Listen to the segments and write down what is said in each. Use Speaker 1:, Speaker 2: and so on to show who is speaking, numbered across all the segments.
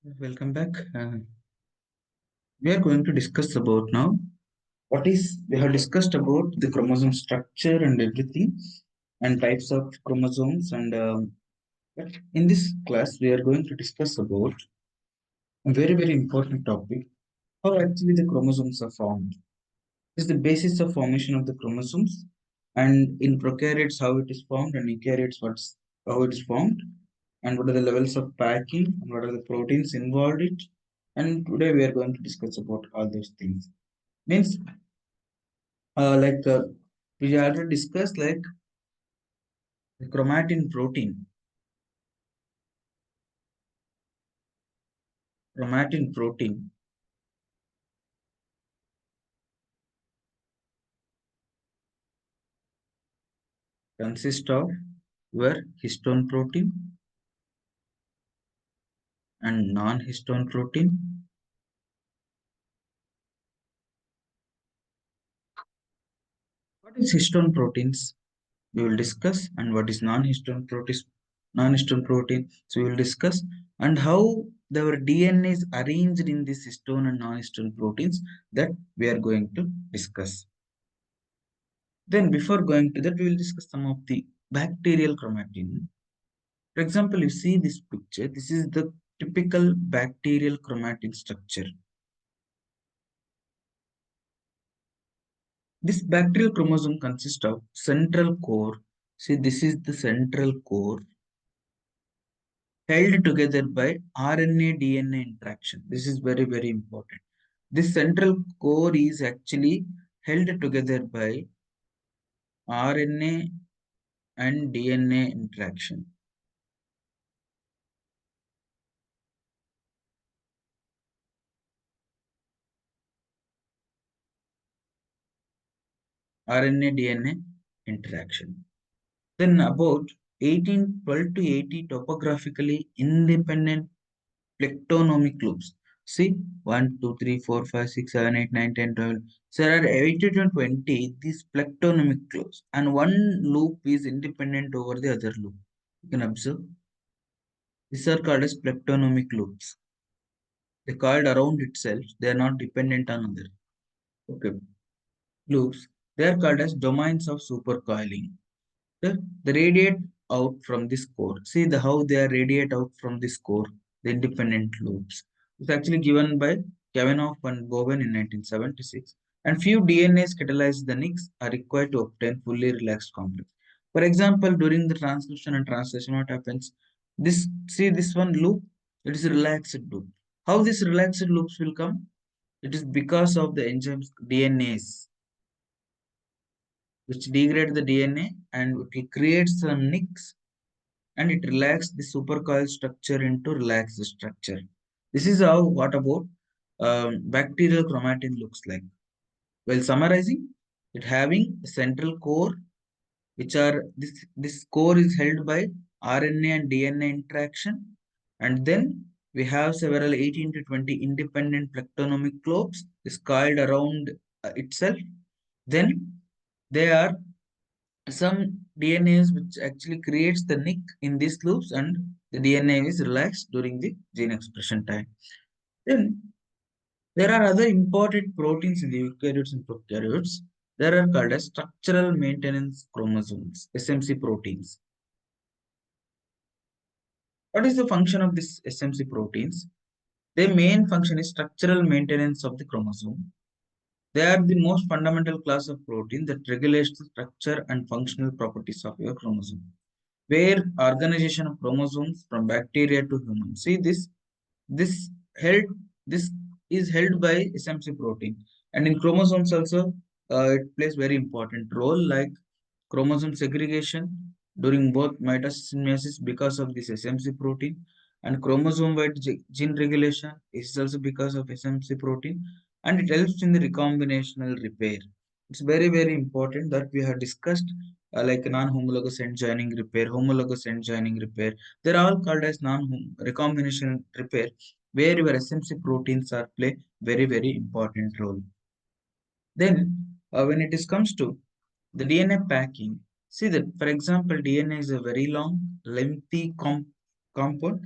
Speaker 1: Welcome back. We are going to discuss about now what is we have discussed about the chromosome structure and everything and types of chromosomes but in this class we are going to discuss about a very important topic, how actually the chromosomes are formed. This is the basis of formation of the chromosomes, and in prokaryotes how it is formed, and eukaryotes how it is formed, and what are the levels of packing, and what are the proteins involved in it. And today we are going to discuss about all those things. Means like we already discussed like the chromatin protein consists of where histone protein and non-histone protein. What is histone proteins? We will discuss, and what is non-histone protein. So we will discuss, and how our DNA is arranged in these histone and non-histone proteins, that we are going to discuss. Then before going to that, we will discuss some of the bacterial chromatin. For example, you see this picture, this is the typical bacterial chromatin structure. This bacterial chromosome consists of central core. See, this is the central core held together by RNA DNA interaction. This is very important. This central core is actually held together by RNA and DNA interaction. RNA DNA interaction. Then about 1812 to 80 topographically independent plectonomic loops. See, 1, 2, 3, 4, 5, 6, 7, 8, 9, 10, 12. So there are 80 to 20 these plectonomic loops, and one loop is independent over the other loop. You can observe. These are called as plectonomic loops. They are called around itself. They are not dependent on other. Okay. Loops. They are called as domains of supercoiling. They radiate out from this core. See the how they are radiate out from this core, the independent loops. It's actually given by Kavanaugh and Bowen in 1976. And few DNAs catalyzed the NICs are required to obtain fully relaxed complex. For example, during the transcription and translation, what happens? This see this one loop, it is a relaxed loop. How this relaxed loops will come? It is because of the enzymes DNAs which degrade the DNA and it will create some nicks, and it relaxes the supercoil structure into relaxed structure. This is how what about bacterial chromatin looks like. While summarizing, it having a central core, which are this core is held by RNA and DNA interaction, and then we have several 18 to 20 independent plectonomic lobes is coiled around itself. Then they are some DNAs which actually creates the nick in these loops, and the DNA is relaxed during the gene expression time. Then there are other important proteins in the eukaryotes and prokaryotes. They are called as structural maintenance chromosomes, SMC proteins. What is the function of these SMC proteins? Their main function is structural maintenance of the chromosome. They are the most fundamental class of protein that regulates the structure and functional properties of your chromosome. Where organization of chromosomes from bacteria to humans. See this held this is held by SMC protein, and in chromosomes also it plays very important role like chromosome segregation during both mitosis and meiosis because of this SMC protein, and chromosome wide gene regulation is also because of SMC protein, and it helps in the recombinational repair. It's very important that we have discussed like non-homologous end joining repair, homologous end joining repair. They're all called as non-recombination repair, where your SMC proteins are play very important role. Then, when it is comes to the DNA packing, see that for example, DNA is a very long, lengthy compound.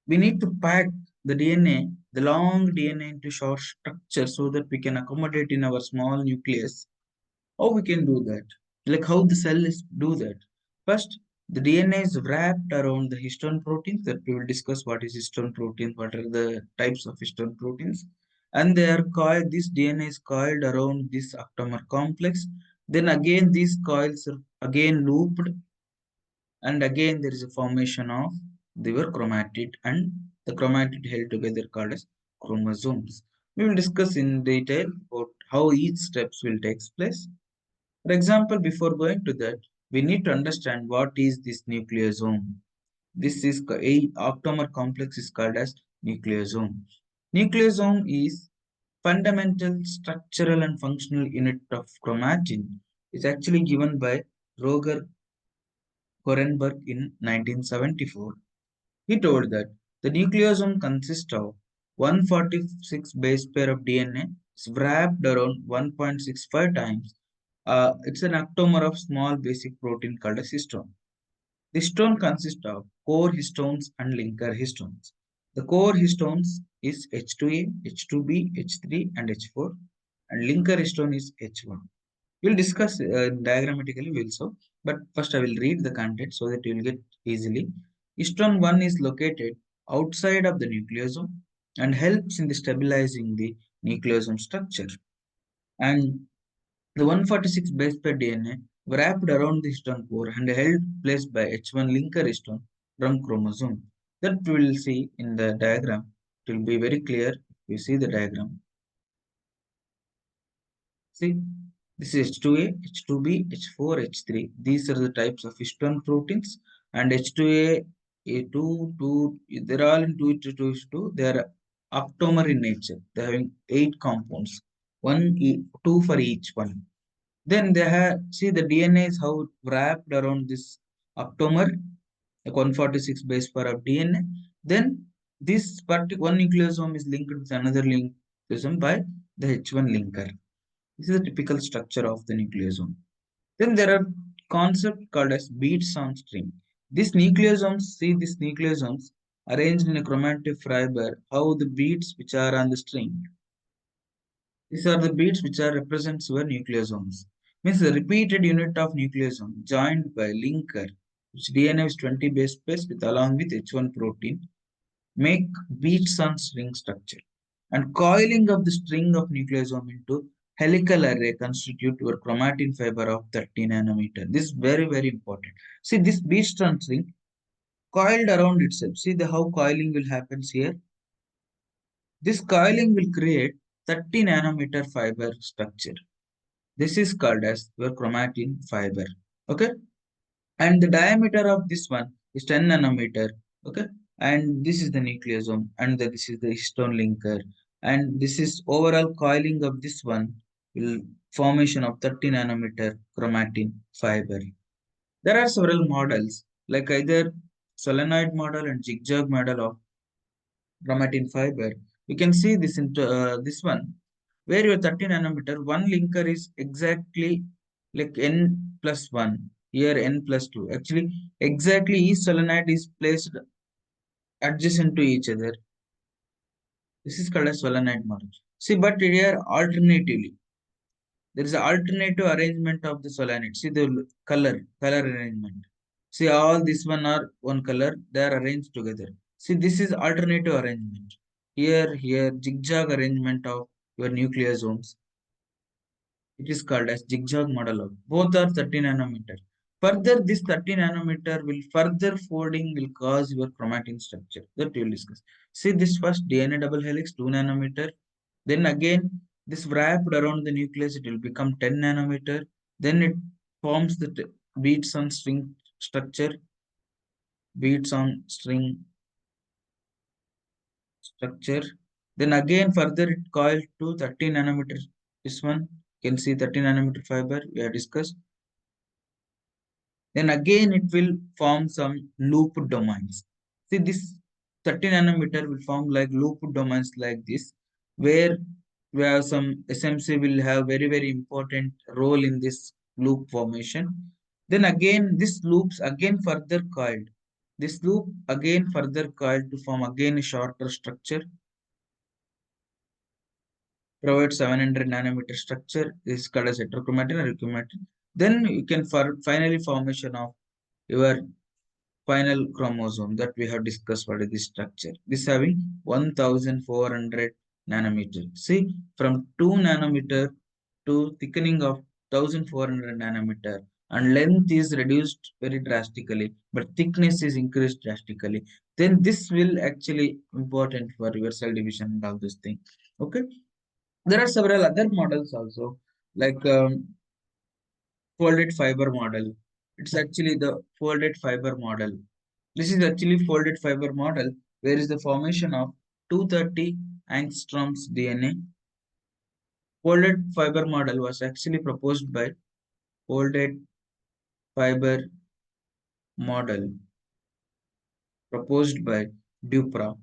Speaker 1: We need to pack. the DNA, the long DNA into short structure so that we can accommodate in our small nucleus. How we can do that? Like how the cell is do that? First, the DNA is wrapped around the histone proteins that we will discuss what is histone protein, what are the types of histone proteins, and they are coiled. This DNA is coiled around this octamer complex. Then again, these coils are again looped, and again there is a formation of the chromatid and the chromatid held together called as chromosomes. We will discuss in detail about how each steps will take place. For example, before going to that, we need to understand what is this nucleosome. This is a octamer complex is called as nucleosome. Nucleosome is fundamental structural and functional unit of chromatin. It's actually given by Roger Korenberg in 1974. He told that the nucleosome consists of 146 base pair of DNA is wrapped around 1.65 times. It's an octamer of small basic protein called a histone. The histone consists of core histones and linker histones. The core histones is H2A, H2B, H3 and H4 and linker histone is H1. We'll discuss diagrammatically also, but first I will read the content so that you will get easily. Histone 1 is located outside of the nucleosome and helps in the stabilizing the nucleosome structure. And the 146 base pair DNA wrapped around the histone core and held placed by H1 linker histone from chromosome. That we will see in the diagram. It will be very clear if you see the diagram. See, this is H2A, H2B, H4, H3. These are the types of histone proteins. And H2A, A2, 2, they're all in 2 to 2 2. They are octamer in nature. They're having 8 compounds, 2 for each one. Then they have, see the DNA is how wrapped around this octamer, like 146 base pair of DNA. Then this particular one nucleosome is linked with another nucleosome by the H1 linker. This is the typical structure of the nucleosome. Then there are concepts called as beads on string. These nucleosomes, see these nucleosomes arranged in a chromatic fiber, how the beads which are on the string. These are the beads which are represents your nucleosomes. Means the repeated unit of nucleosome joined by linker, which DNA is 20 base pairs with along with H1 protein, make beads on string structure. And coiling of the string of nucleosome into helical array constitute your chromatin fiber of 30 nanometer. This is very, very important. See this beads on string coiled around itself. See the how coiling will happen here. This coiling will create 30 nanometer fiber structure. This is called as your chromatin fiber. Okay. And the diameter of this one is 10 nanometer. Okay. And this is the nucleosome and this is the histone linker. And this is overall coiling of this one will formation of 30 nanometer chromatin fiber. There are several models like either solenoid model and zigzag model of chromatin fiber. You can see this into this one where your 30 nanometer one linker is exactly like n plus 1 here n plus 2 actually exactly each solenoid is placed adjacent to each other. This is called a solenoid model. See, but here alternatively there is an alternative arrangement of the solenoid. See the color arrangement. See all this one are one color, they are arranged together. See this is alternative arrangement. Here zigzag arrangement of your nucleosomes. It is called as zigzag model of both are 30 nanometer. Further, this 30 nanometer will further folding will cause your chromatin structure that we will discuss. See this first DNA double helix 2 nanometer. Then again this wrapped around the nucleus it will become 10 nanometer. Then it forms the beads on string structure, beads on string structure. Then again further it coiled to 30 nanometer. This one you can see 30 nanometer fiber we have discussed. Then again it will form some loop domains. See this 30 nanometer will form like loop domains like this, where we have some SMC will have very very important role in this loop formation. Then again this loops again further coiled. This loop again further coiled to form again a shorter structure, provides 700 nanometer structure. This is called as heterochromatin or euchromatin. Then you can finally formation of your final chromosome that we have discussed what is this structure. This having 1400 nanometer. See, from 2 nanometer to thickening of 1400 nanometer, and length is reduced very drastically, but thickness is increased drastically. Then this will actually important for your cell division and all those things. Okay, there are several other models also, like folded fiber model. It's actually the folded fiber model. This is actually folded fiber model where is the formation of 230 angstroms DNA. Folded fiber model was actually proposed by folded fiber model proposed by Dupra.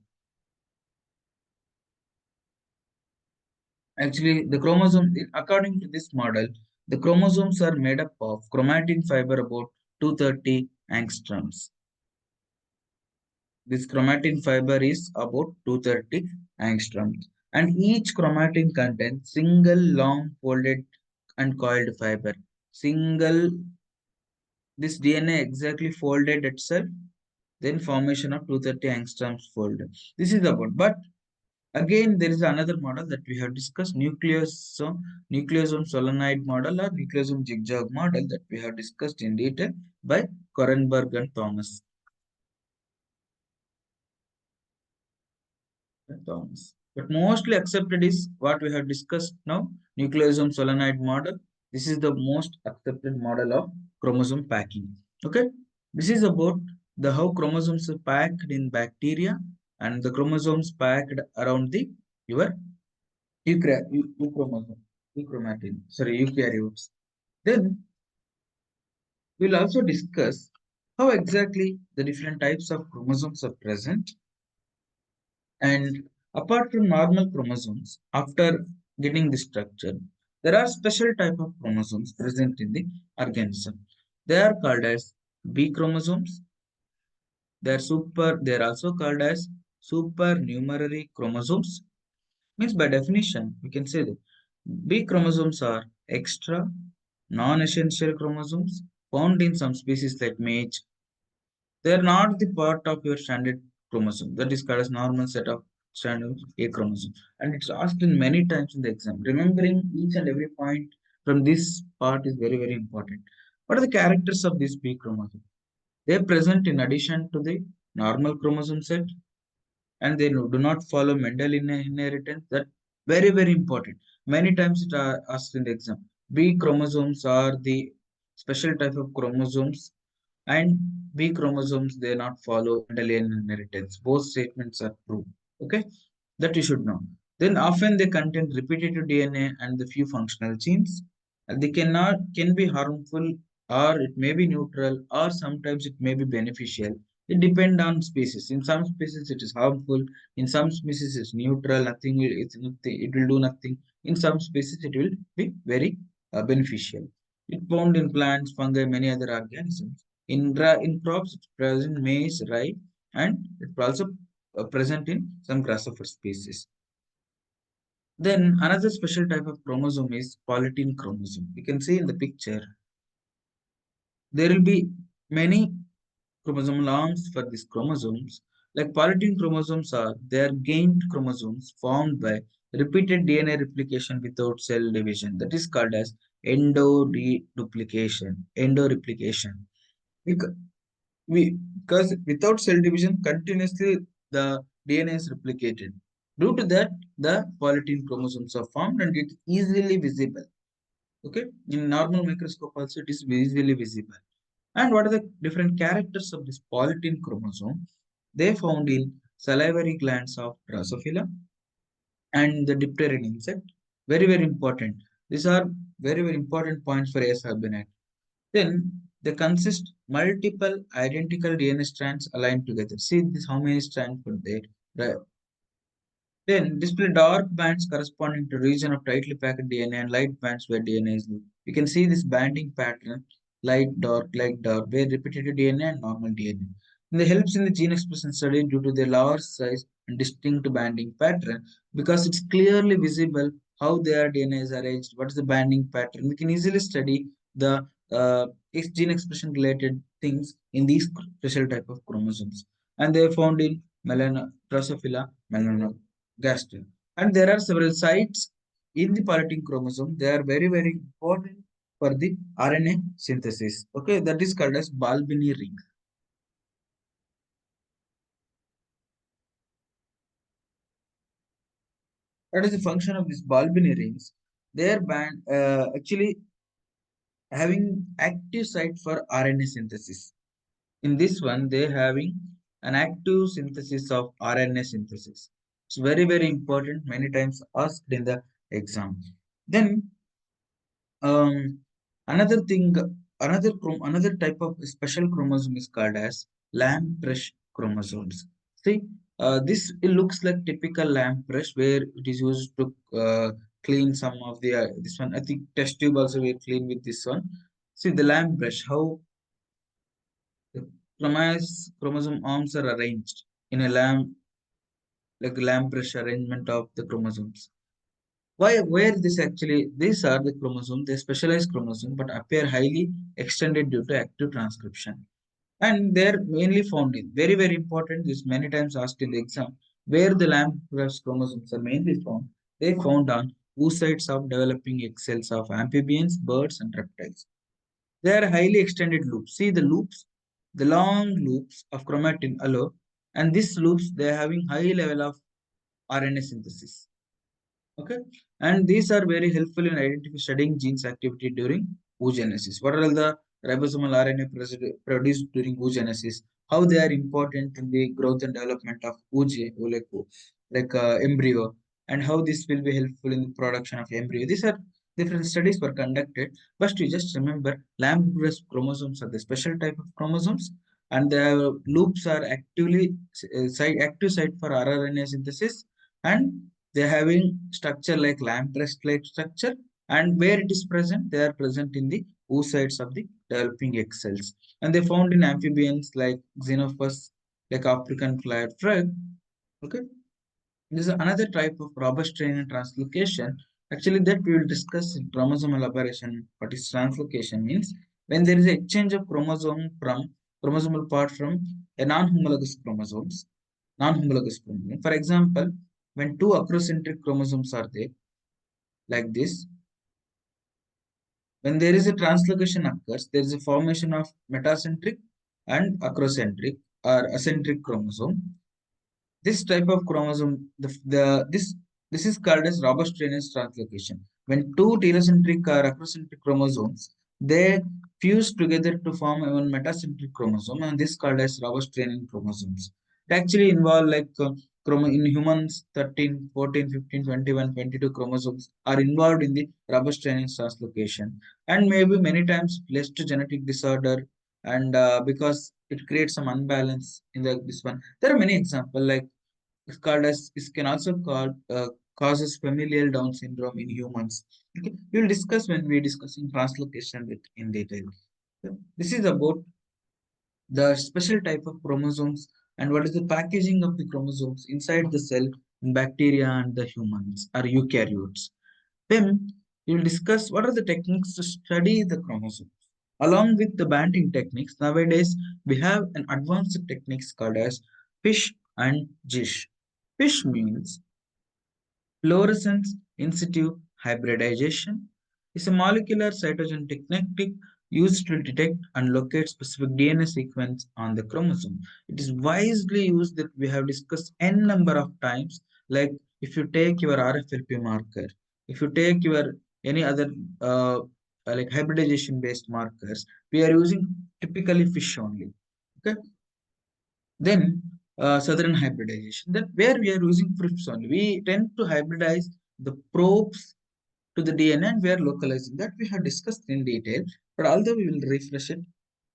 Speaker 1: Actually, the chromosome, according to this model, the chromosomes are made up of chromatin fiber about 230 angstroms. This chromatin fiber is about 230 angstroms, and each chromatin contains single long folded and coiled fiber. Single, this DNA exactly folded itself, then formation of 230 angstroms folded. This is about, but again there is another model that we have discussed, nucleosome solenoid model or nucleosome zigzag model that we have discussed in detail by Korenberg and Thomas. Terms. But mostly accepted is what we have discussed now, nucleosome solenoid model. This is the most accepted model of chromosome packing. Okay, this is about the how chromosomes are packed in bacteria and the chromosomes packed around the your euchromosome, euchromatin, sorry, eukaryotes. Then we'll also discuss how exactly the different types of chromosomes are present. And apart from normal chromosomes, after getting the structure, there are special type of chromosomes present in the organism. They are called as B chromosomes. They are also called as supernumerary chromosomes. Means by definition, we can say that B chromosomes are extra, non-essential chromosomes found in some species like maize. They are not the part of your standard chromosome. That is called as normal set of standard A chromosome. And it's asked in many times in the exam. Remembering each and every point from this part is very, very important. What are the characters of this B chromosome? They are present in addition to the normal chromosome set, and they do not follow Mendelian inheritance. That very, very important. Many times it are asked in the exam. B chromosomes are the special type of chromosomes, and B chromosomes they not follow Mendelian inheritance. Both statements are true. Okay, that you should know. Then often they contain repetitive DNA and the few functional genes. And they can be harmful, or it may be neutral, or sometimes it may be beneficial. It depends on species. In some species it is harmful. In some species it's neutral. It will do nothing. In some species it will be very beneficial. It found in plants, fungi, many other organisms. In crops, it's present maize, rye, and it's also present in some grasshopper species. Then another special type of chromosome is polytene chromosome. You can see in the picture, there will be many chromosome longs for these chromosomes. Like polytene chromosomes are, they are gained chromosomes formed by repeated DNA replication without cell division. That is called as endoreplication. Endoreplication. Because because without cell division, continuously the DNA is replicated. Due to that, the polytene chromosomes are formed and it is easily visible. Okay, in normal microscope also it is easily visible. And what are the different characters of this polytene chromosome? They found in salivary glands of Drosophila and the dipteran insect. Very, very important. These are very, very important points for S. Albinate. Then they consist multiple identical DNA strands aligned together. See this how many strands put there. Right. Then display dark bands corresponding to region of tightly packed DNA and light bands where DNA is loose. You can see this banding pattern, light, dark, where repetitive DNA and normal DNA. And they helps in the gene expression study due to their large size and distinct banding pattern because it's clearly visible how their DNA is arranged, what is the banding pattern. We can easily study the gene expression related things in these special type of chromosomes. And they are found in Drosophila melanogaster. And there are several sites in the polyethylene chromosome. They are very, very important for the RNA synthesis. Okay, that is called as Balbini ring. What is the function of these Balbini rings? They are actually having active site for RNA synthesis. In this one, they having an active synthesis of RNA synthesis. It's very, very important. Many times asked in the exam. Then um, another thing, another type of special chromosome is called as lamp brush chromosomes. See, this it looks like typical lamp brush where it is used to clean some of the this one. I think test tube also we clean with this one. See the lamp brush, how the chromosome arms are arranged in a lamp like lamp brush arrangement of the chromosomes. Why, where this actually, these are the chromosomes, they specialized chromosome, but appear highly extended due to active transcription. And they're mainly found in, very, very important, this many times asked in the exam, where the Lamprey's chromosomes are mainly found. They found on oocytes of developing egg cells of amphibians, birds, and reptiles. They are highly extended loops. See the loops, the long loops of chromatin allow, and these loops, they are having high level of RNA synthesis. Okay, and these are very helpful in identifying studying genes activity during oogenesis. What are all the ribosomal RNA produced during oogenesis? How they are important in the growth and development of like embryo, and how this will be helpful in the production of embryo. These are different studies were conducted. But you just remember, Lamb-breast chromosomes are the special type of chromosomes, and the loops are actively active site for RNA synthesis, and they're having structure like lamprey like structure, and where it is present, they are present in the oocytes of the developing egg cells. And they found in amphibians like xenophus, like African flyed frog. Okay, this is another type of robust strain and translocation. Actually, that we will discuss in chromosomal aberration. What is translocation means? When there is a exchange of chromosome from chromosomal part from a non-homologous chromosomes, non-homologous chromosome. For example, when two acrocentric chromosomes are there, like this, when there is a translocation occurs, there is a formation of metacentric and acrocentric or acentric chromosome. This type of chromosome, this is called as robust drainage translocation. When two telocentric or acrocentric chromosomes, they fuse together to form a one metacentric chromosome, and this is called as robust draining chromosomes. It actually involve like in humans 13, 14, 15, 21, 22 chromosomes are involved in the robust draining translocation, and maybe many times less to genetic disorder, and because it creates some unbalance in the this one. There are many examples like it's called as it can also called causes familial Down syndrome in humans. Okay, we will discuss when we discussing translocation with in detail. So, this is about the special type of chromosomes and what is the packaging of the chromosomes inside the cell in bacteria and the humans or eukaryotes. Then we will discuss what are the techniques to study the chromosomes. Along with the banding techniques, nowadays we have an advanced techniques called as FISH and GISH. FISH means fluorescence in situ hybridization is a molecular cytogenetic technique used to detect and locate specific DNA sequence on the chromosome. It is wisely used that we have discussed n number of times. Like if you take your RFLP marker, if you take your any other like hybridization based markers, we are using typically fish only. Okay, then southern hybridization. Then where we are using FRIPS only. We tend to hybridize the probes to the DNA and we are localizing that we have discussed in detail. But although we will refresh it,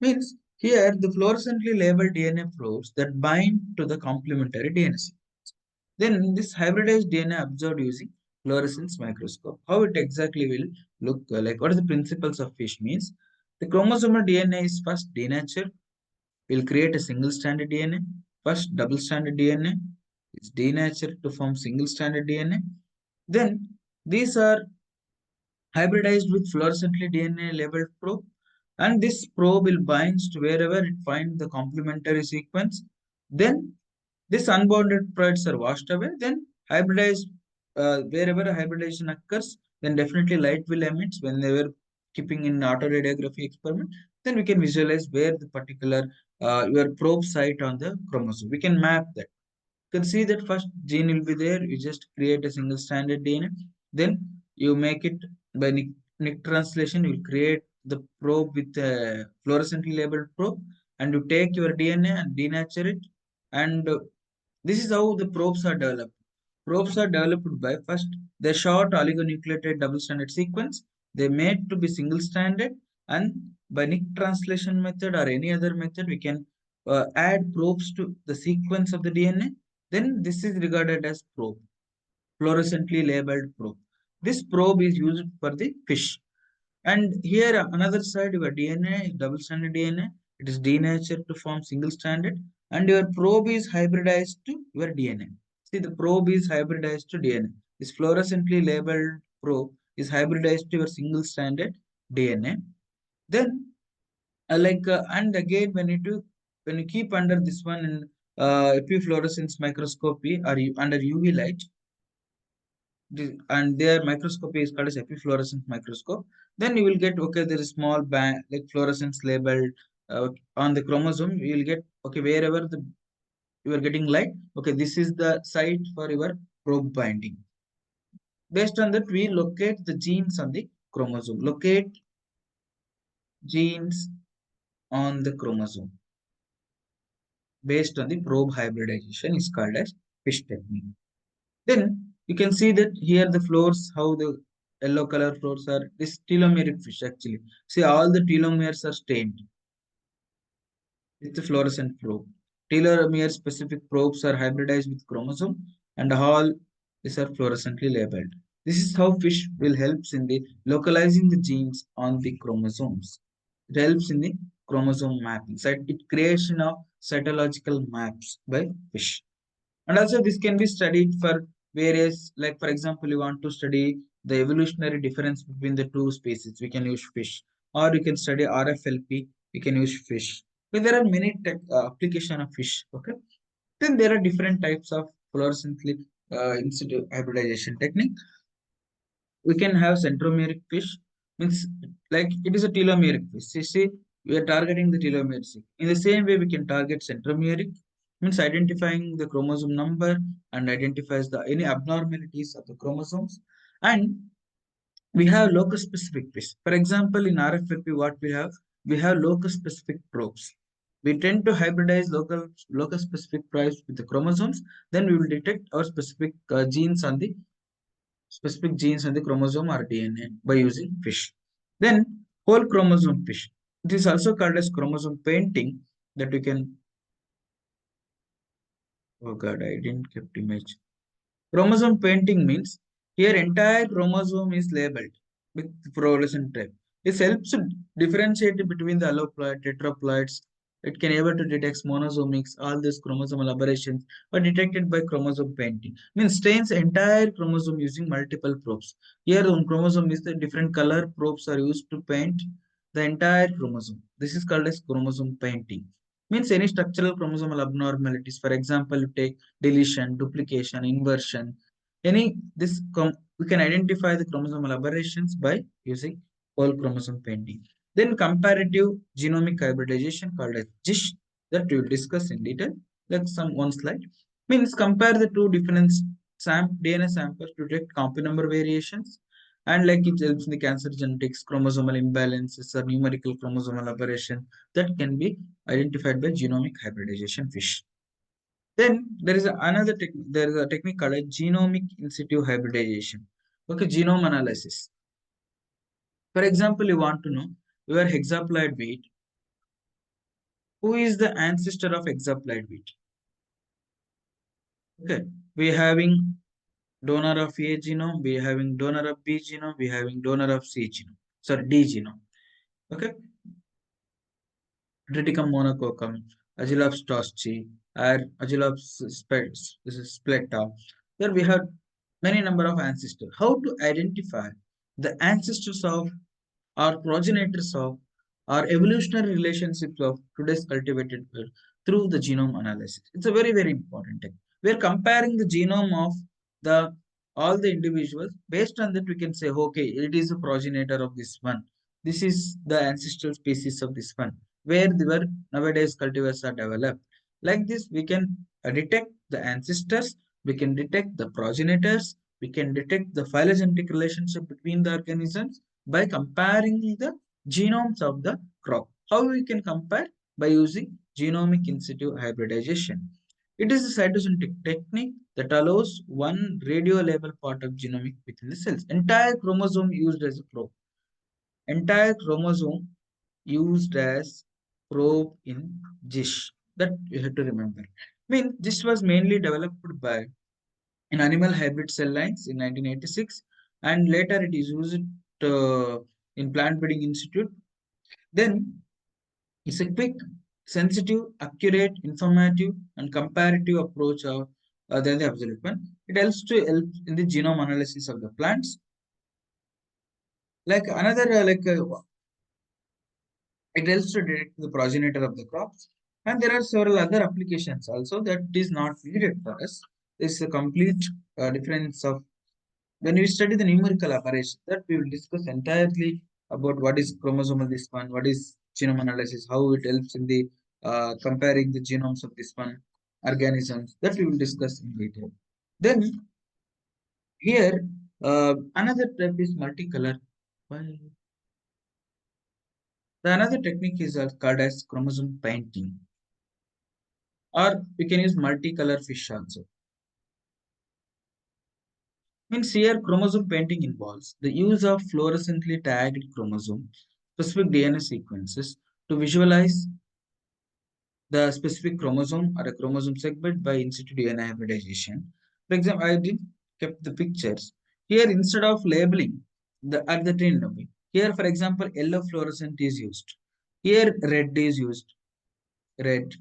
Speaker 1: means here the fluorescently labeled DNA probes that bind to the complementary DNA sequence. Then this hybridized DNA observed using fluorescence microscope. How it exactly will look like? What are the principles of fish means? The chromosomal DNA is first denatured We'll create a single stranded DNA. First, double stranded DNA is denatured to form single stranded DNA. Then, these are hybridized with fluorescently DNA labeled probe, and this probe will bind to wherever it finds the complementary sequence. Then these unbounded threads are washed away. Then hybridized, wherever hybridization occurs, then definitely light will emit when they were keeping in autoradiography experiment. Then we can visualize where the particular your probe site on the chromosome. We can map that. You can see that first gene will be there. You just create a single stranded DNA. Then you make it by nick translation. You will create the probe with a fluorescently labeled probe, and you take your DNA and denature it. And this is how the probes are developed. Probes are developed by first they short oligonucleotide double-stranded sequence. They made to be single-stranded, and by nick translation method or any other method, we can add probes to the sequence of the DNA. Then this is regarded as probe, fluorescently labeled probe. This probe is used for the fish. And here another side, your DNA, double-stranded DNA, it is denatured to form single-stranded, and your probe is hybridized to your DNA. See, the probe is hybridized to DNA. This fluorescently labeled probe is hybridized to your single-stranded DNA. Then, and again, when you keep under this one in epifluorescence microscopy or under UV light, and their microscopy is called as epifluorescence microscope. Then you will get, okay, there is small band like fluorescence labeled on the chromosome. You will get, okay, wherever the you are getting light, okay, this is the site for your probe binding. Based on that, we locate the genes on the chromosome. Locate genes on the chromosome based on the probe hybridization is called as fish technique. Then you can see that here the floors, how the yellow color floors are, this telomeric fish actually. See, all the telomeres are stained with the fluorescent probe. Telomere specific probes are hybridized with chromosome, and all these are fluorescently labeled. This is how fish will helps in the localizing the genes on the chromosomes. It helps in the chromosome mapping. So it creation of cytological maps by fish. And also this can be studied for various, like for example, you want to study the evolutionary difference between the two species, we can use fish. Or you can study RFLP, we can use fish. But there are many application of fish. Okay. Then there are different types of fluorescently in situ hybridization technique. We can have centromeric fish, means like it is a telomeric fish. You see, we are targeting the telomere. In the same way, we can target centromeric, means identifying the chromosome number and identifies the any abnormalities of the chromosomes. And we have locus specific fish. For example, in RFLP, what we have locus specific probes. We tend to hybridize locus specific probes with the chromosomes. Then we will detect our specific genes on the specific genes on the chromosome or DNA by using fish. Then whole chromosome fish. It is also called as chromosome painting that we can. Oh God, I didn't kept image. Chromosome painting means here entire chromosome is labeled with fluorescent type. This helps to differentiate between the alloploid, tetraploids. It can able to detect monosomics, all these chromosomal aberrations are detected by chromosome painting. Means stains entire chromosome using multiple probes. Here on chromosome is the different color probes are used to paint the entire chromosome. This is called as chromosome painting. Means any structural chromosomal abnormalities. For example, you take deletion, duplication, inversion, any we can identify the chromosomal aberrations by using whole chromosome painting. Then comparative genomic hybridization called as GISH that we will discuss in detail. Like some one slide means compare the two different DNA samples to detect copy number variations, and like it helps in the cancer genetics, chromosomal imbalances or numerical chromosomal aberration that can be identified by genomic hybridization fish. Then there is another technique. There is a technique called a genomic in situ hybridization. Okay, genome analysis. For example, you want to know your hexaploid wheat. Who is the ancestor of hexaploid wheat? Okay, we having donor of A genome, we having donor of B genome, we having donor of C genome. Sorry, D genome. Okay, Triticum monococcum, Agilops toschi, or Agilops spletta. There we have many number of ancestors. How to identify the ancestors of or progenitors of or evolutionary relationships of today's cultivated world through the genome analysis? It's a very, very important thing. We're comparing the genome of the all the individuals. Based on that, we can say, okay, it is a progenitor of this one. This is the ancestral species of this one, where the were nowadays cultivars are developed. Like this, we can detect the ancestors, we can detect the progenitors, we can detect the phylogenetic relationship between the organisms by comparing the genomes of the crop. How we can compare? By using genomic in situ hybridization. It is a cytogenetic technique that allows one radio label part of genomic within the cells. Entire chromosome used as a probe. Entire chromosome used as probe in GISH. That you have to remember. I mean, this was mainly developed by in animal hybrid cell lines in 1986, and later it is used in plant breeding institute. Then it's a quick, sensitive, accurate, informative, and comparative approach of than the absolute one. It helps to help in the genome analysis of the plants. Like another, it helps to detect the progenitor of the crops. And there are several other applications also that is not needed for us. This is a complete difference of when we study the numerical operation, that we will discuss entirely about what is chromosomal this one, what is genome analysis, how it helps in the comparing the genomes of this one organisms, that we will discuss in detail. Then here another type is multicolor. Why? The another technique is called as chromosome painting, or we can use multicolor fish also. Means here chromosome painting involves the use of fluorescently tagged chromosome specific DNA sequences to visualize the specific chromosome or a chromosome segment by in situ DNA hybridization. For example, I did kept the pictures. Here instead of labeling the at the tin, okay, here for example yellow fluorescent is used. Here red is used. Red,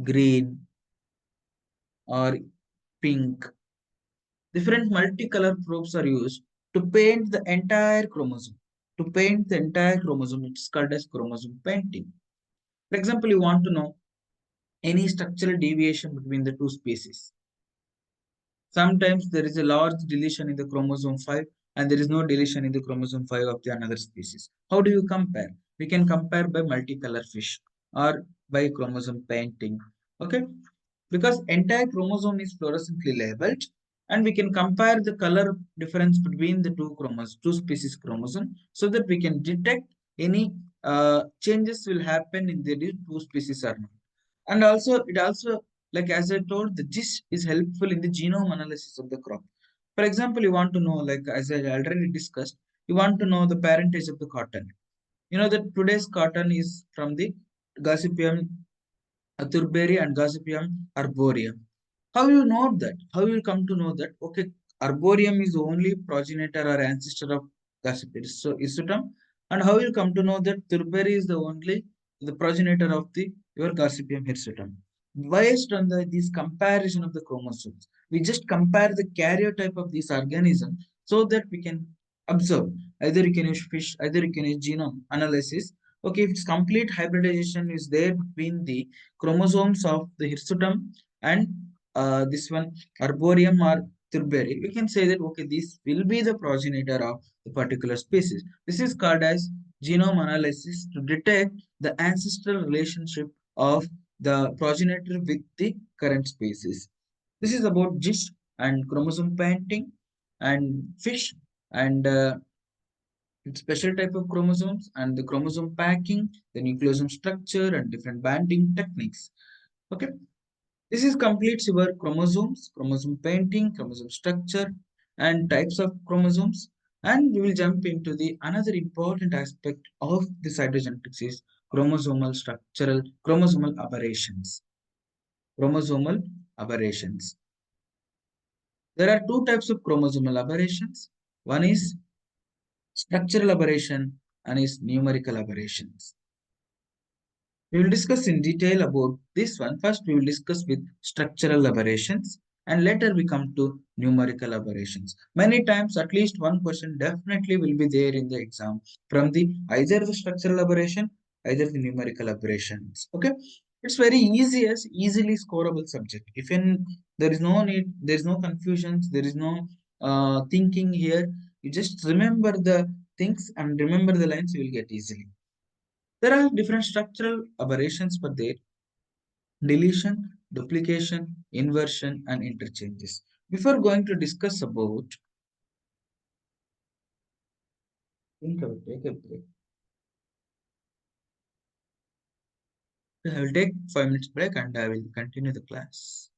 Speaker 1: green or pink. Different multicolor probes are used to paint the entire chromosome. To paint the entire chromosome, it's called as chromosome painting. For example, you want to know any structural deviation between the two species. Sometimes there is a large deletion in the chromosome 5 and there is no deletion in the chromosome 5 of the another species. How do you compare? We can compare by multicolor fish or by chromosome painting. Okay, because entire chromosome is fluorescently labeled and we can compare the color difference between the two species chromosome so that we can detect any changes will happen in the two species or not. And also it also, like as I told, the GIS is helpful in the genome analysis of the crop. For example, you want to know, like as I already discussed, you want to know the parentage of the cotton. You know that today's cotton is from the Gossypium Turberi and Gossypium arboreum. How you know that? How you come to know that? Okay, arboreum is the only progenitor or ancestor of Gossypium so isutum, and how you come to know that Turberi is the only the progenitor of the your Gossypium hirsutum? Based on this comparison of the chromosomes, we just compare the karyotype of this organism so that we can observe. Either you can use fish, either you can use genome analysis. Okay, if it's complete hybridization is there between the chromosomes of the hirsutum and this one arboreum or turberi, we can say that okay, this will be the progenitor of the particular species. This is called as genome analysis to detect the ancestral relationship of the progenitor with the current species. This is about GIST and chromosome painting and fish and special type of chromosomes and the chromosome packing, the nucleosome structure and different banding techniques. Okay, this is completes your chromosomes, chromosome painting, chromosome structure, and types of chromosomes. And we will jump into the another important aspect of the cytogenetics is chromosomal structural chromosomal aberrations. Chromosomal aberrations. There are two types of chromosomal aberrations. One is structural aberration and is numerical aberrations. We will discuss in detail about this one. First, we will discuss with structural aberrations and later we come to numerical aberrations. Many times, at least one question definitely will be there in the exam from the either the structural aberration, either the numerical aberrations. Okay, it's very easy as easily scoreable subject. If in there is no need, there is no confusions, there is no thinking here. You just remember the things and remember the lines, you will get easily. There are different structural aberrations for their deletion, duplication, inversion, and interchanges. Before going to discuss about, think I will take a break. I will take 5 minutes break and I will continue the class.